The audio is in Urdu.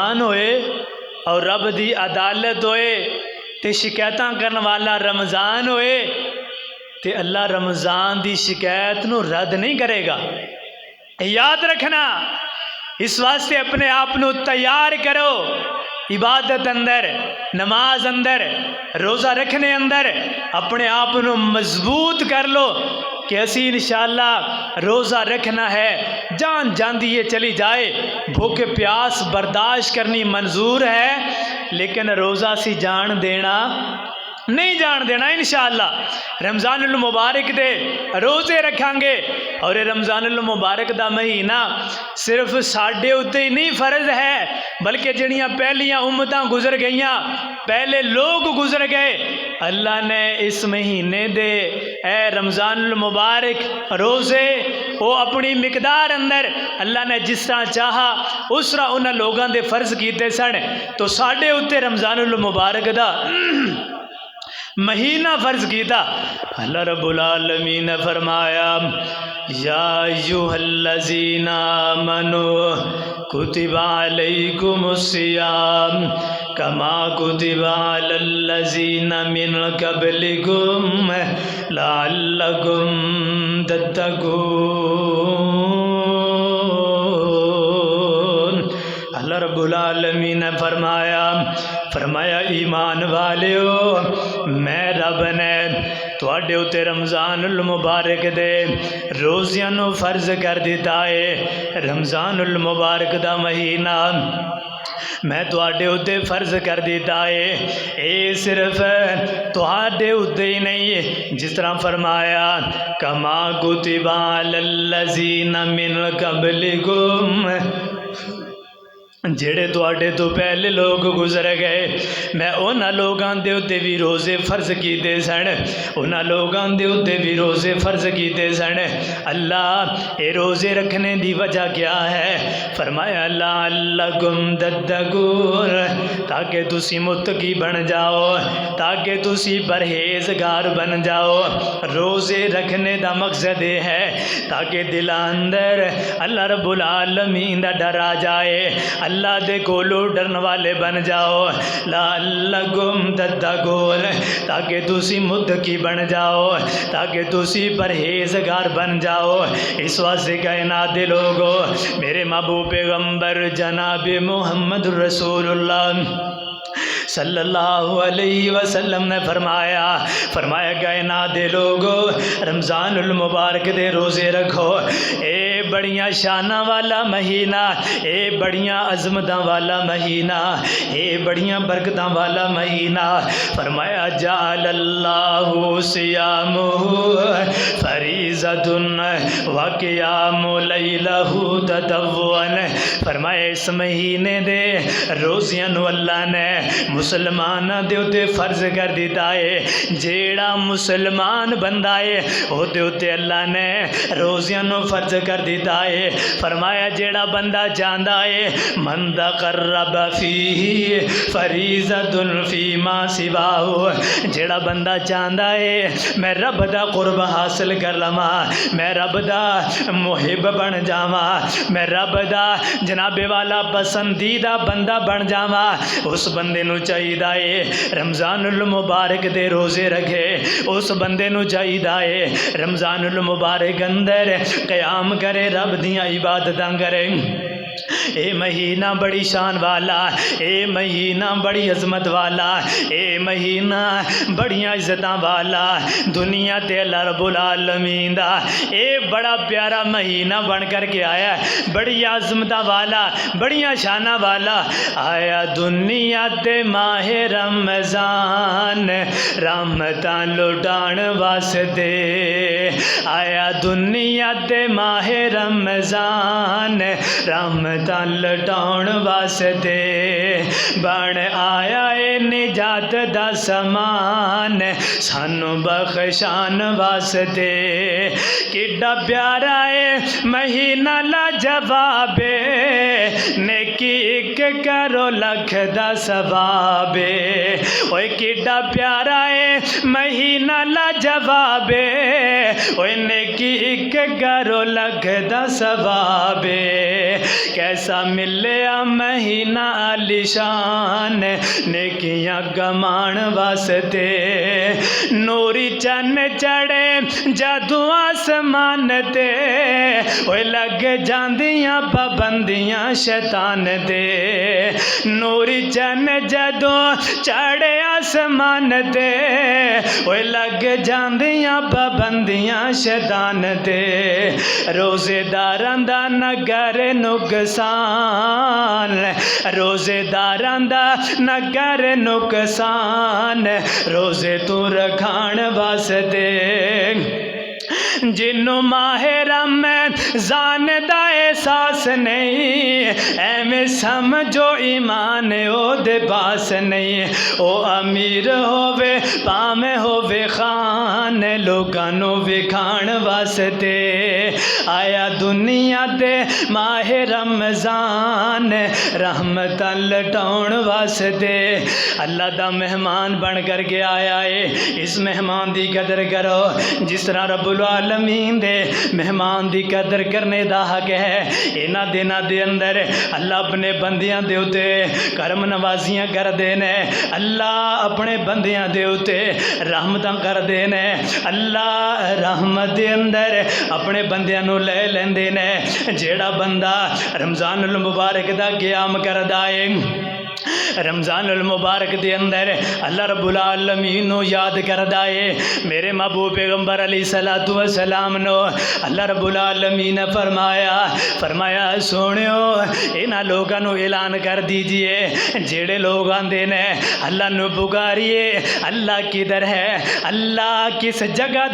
ہوئے اور رب دی عدالت ہوئے تے شکایتاں کرن والا رمضان ہوئے تے اللہ رمضان دی شکایت نو رد نہیں کرے گا۔ یاد رکھنا، اس واسطے اپنے آپ نو تیار کرو، عبادت اندر، نماز اندر، روزہ رکھنے اندر اپنے آپ نو مضبوط کر لو کہ اسی انشاءاللہ روزہ رکھنا ہے، جان جاندی یہ چلی جائے، بھوک پیاس برداشت کرنی منظور ہے، لیکن روزہ سی جان دینا نہیں جان دینا انشاءاللہ۔ رمضان المبارک دے روزے رکھاں گے، اور رمضان المبارک دا مہینہ صرف ساڈے اتے ہی نہیں فرض ہے، بلکہ جڑیاں پہلیاں امتاں گزر گئیاں، پہلے لوگ گزر گئے، اللہ نے اس مہینے دے اے رمضان المبارک روزے وہ اپنی مقدار اندر اللہ نے جس طرح چاہا اس طرح انہاں لوگاں دے فرض کیتے سن، تو ساڈے اتے رمضان المبارک دا مہینہ فرض کیتا۔ اللہ رب العالمین نے فرمایا یا ایھا الذین آمنوا کتب علیکم الصیام کما کتب علی الذین من قبلکم لعلکم تتقون۔ اللہ رب العالمین نے فرمایا ایمان والیو، میں رب نے تواڈے اتے رمضان المبارک دے روزیاں نو فرض کر دیتا ہے۔ رمضان المبارک دا مہینہ میں تواڈے اتے فرض کر دیتا ہے، اے صرف تواڈے اتے ہی نہیں، جس طرح فرمایا کما کتب علی الذین من قبلکم، جڑے تواڈے تو پہلے لوگ گزر گئے میں انہاں لوگاں دے اتے بھی روزے فرض کیتے سن، انہاں لوگاں دے اتے بھی روزے فرض کیتے سن۔ اللہ اے روزے رکھنے دی وجہ کیا ہے؟ فرمایا لعلکم تتقون، تاکہ تسی متقی بن جاؤ، تاکہ تسی پرہیزگار بن جاؤ۔ روزے رکھنے دا مقصد یہ ہے تاکہ دل اندر اللہ رب العالمین دا ڈر آ جائے، اللہ دے کولو ڈرن والے بن جاؤ، لعلکم تتقون، تاکہ تسی متقی بن جاؤ، تاکہ تسی پرہیزگار بن جاؤ۔ اس واسطے کائنات دے لوگو، میرے محبوب پیغمبر جناب محمد رسول اللہ صلی اللہ علیہ وسلم نے فرمایا کائنات دے لوگو، رمضان المبارک دے روزے رکھو، اے بڑیاں شاناں والا مہینہ، اے بڑیاں عظمتاں والا مہینہ، اے بڑیاں برکتاں والا مہینہ۔ فرمایا جعل اللہ صیامہ فریضۃ وقیام لیلہ تطوعا۔ فرمایا اس مہینے دے روزیاں نو اللہ نے مسلماناں دے اتے فرض کر دیتا ہے، جیڑا مسلمان بندہ ہے او دے اتے اللہ نے روزیاں نو فرض کر دیتا ہے۔ فرمایا جیڑا بندہ چاہندا ہے من تقرب فیہ فریضۃ فیما سواہ، جیڑا بندہ چاہندا ہے میں رب دا قرب حاصل کر لواں، میں رب دا محب بن جاواں، میں رب دا جناب والا پسندیدہ بندہ بن جاواں، اس بندے نو چاہیے رمضان المبارک دے روزے رکھے، اس بندے نو چاہیے رمضان المبارک اندر قیام کرے، رب دیاں عبادتاں کرے۔ اے مہینہ بڑی شان والا، اے مہینہ بڑی عظمت والا، اے مہینہ بڑیاں عزتاں والا، دنیا تے اللہ رب العالمین دا اے بڑا پیارا مہینہ بن کر کے آیا ہے، بڑی عظمتاں والا، بڑیاں شاناں والا آیا دنیا تے ماہ رمضان رحمتاں لٹان واسطے، آیا دنیا تے ماہ رمضان رحمتاں لٹاؤن واسطے، بن آیا اے نجات دا سامان سانو بخشان واسطے، کڈا پیارا اے مہینہ لاجواب، نیک نیکی ایک کرو لکھ دا ثواب اوے کیڈا پیارا ہے مہینہ لاجواب اوے نیکی ایک کرو لکھ دا ثواب کیسا ملیا مہینہ عالی شان نیکیاں کمان واسطے نوری چن چڑھے جادو آسمان تے اوے لگ جاندیاں پابندیاں شیطان دے نوری چن جدو چڑھے آسمان تے اوے لگ جاندیاں پابندیاں شیطان دے روزے داراں دا نگر نقصان روزے داراں دا نگر نقصان روزے تو رکھان واسطے جنوں ماہ رمضان دا احساس نہیں ایویں سمجھو ایمان او دے پاس نہیں او امیر ہووے پاویں ہووے خان لوکاں نوں وکھاڻ واسطے آیا دنیا تے ماہ رمضان رحمتاں لٹاؤن واسطے اللہ دا مہمان بن کر کے آیا ہے اس مہمان دی قدر کرو جس طرح رب العالمین دے مہمان دی قدر کرنے دا حق ہے انہاں دناں دے اندر اللہ اپنے بندیاں دے اتے کرم نوازیاں کر دینے اللہ اپنے بندیاں دے اتے رحمتاں کر دینے اللہ رحمت دے اندر اپنے بندیاں نو لے لیندے نے جیڑا بندہ رمضان المبارک دا قیام کردا ہے رمضان المبارک دے اندر اللہ رب العالمین نو یاد کردا ہے میرے محبوب پیغمبر علیہ الصلوۃ والسلام نو اللہ رب العالمین نے فرمایا سونیو انہاں لوگاں نو اعلان کر دیجئے جیڑے لوگ آندے نے اللہ نو پکاریے اللہ کدھر ہے اللہ کس جگہ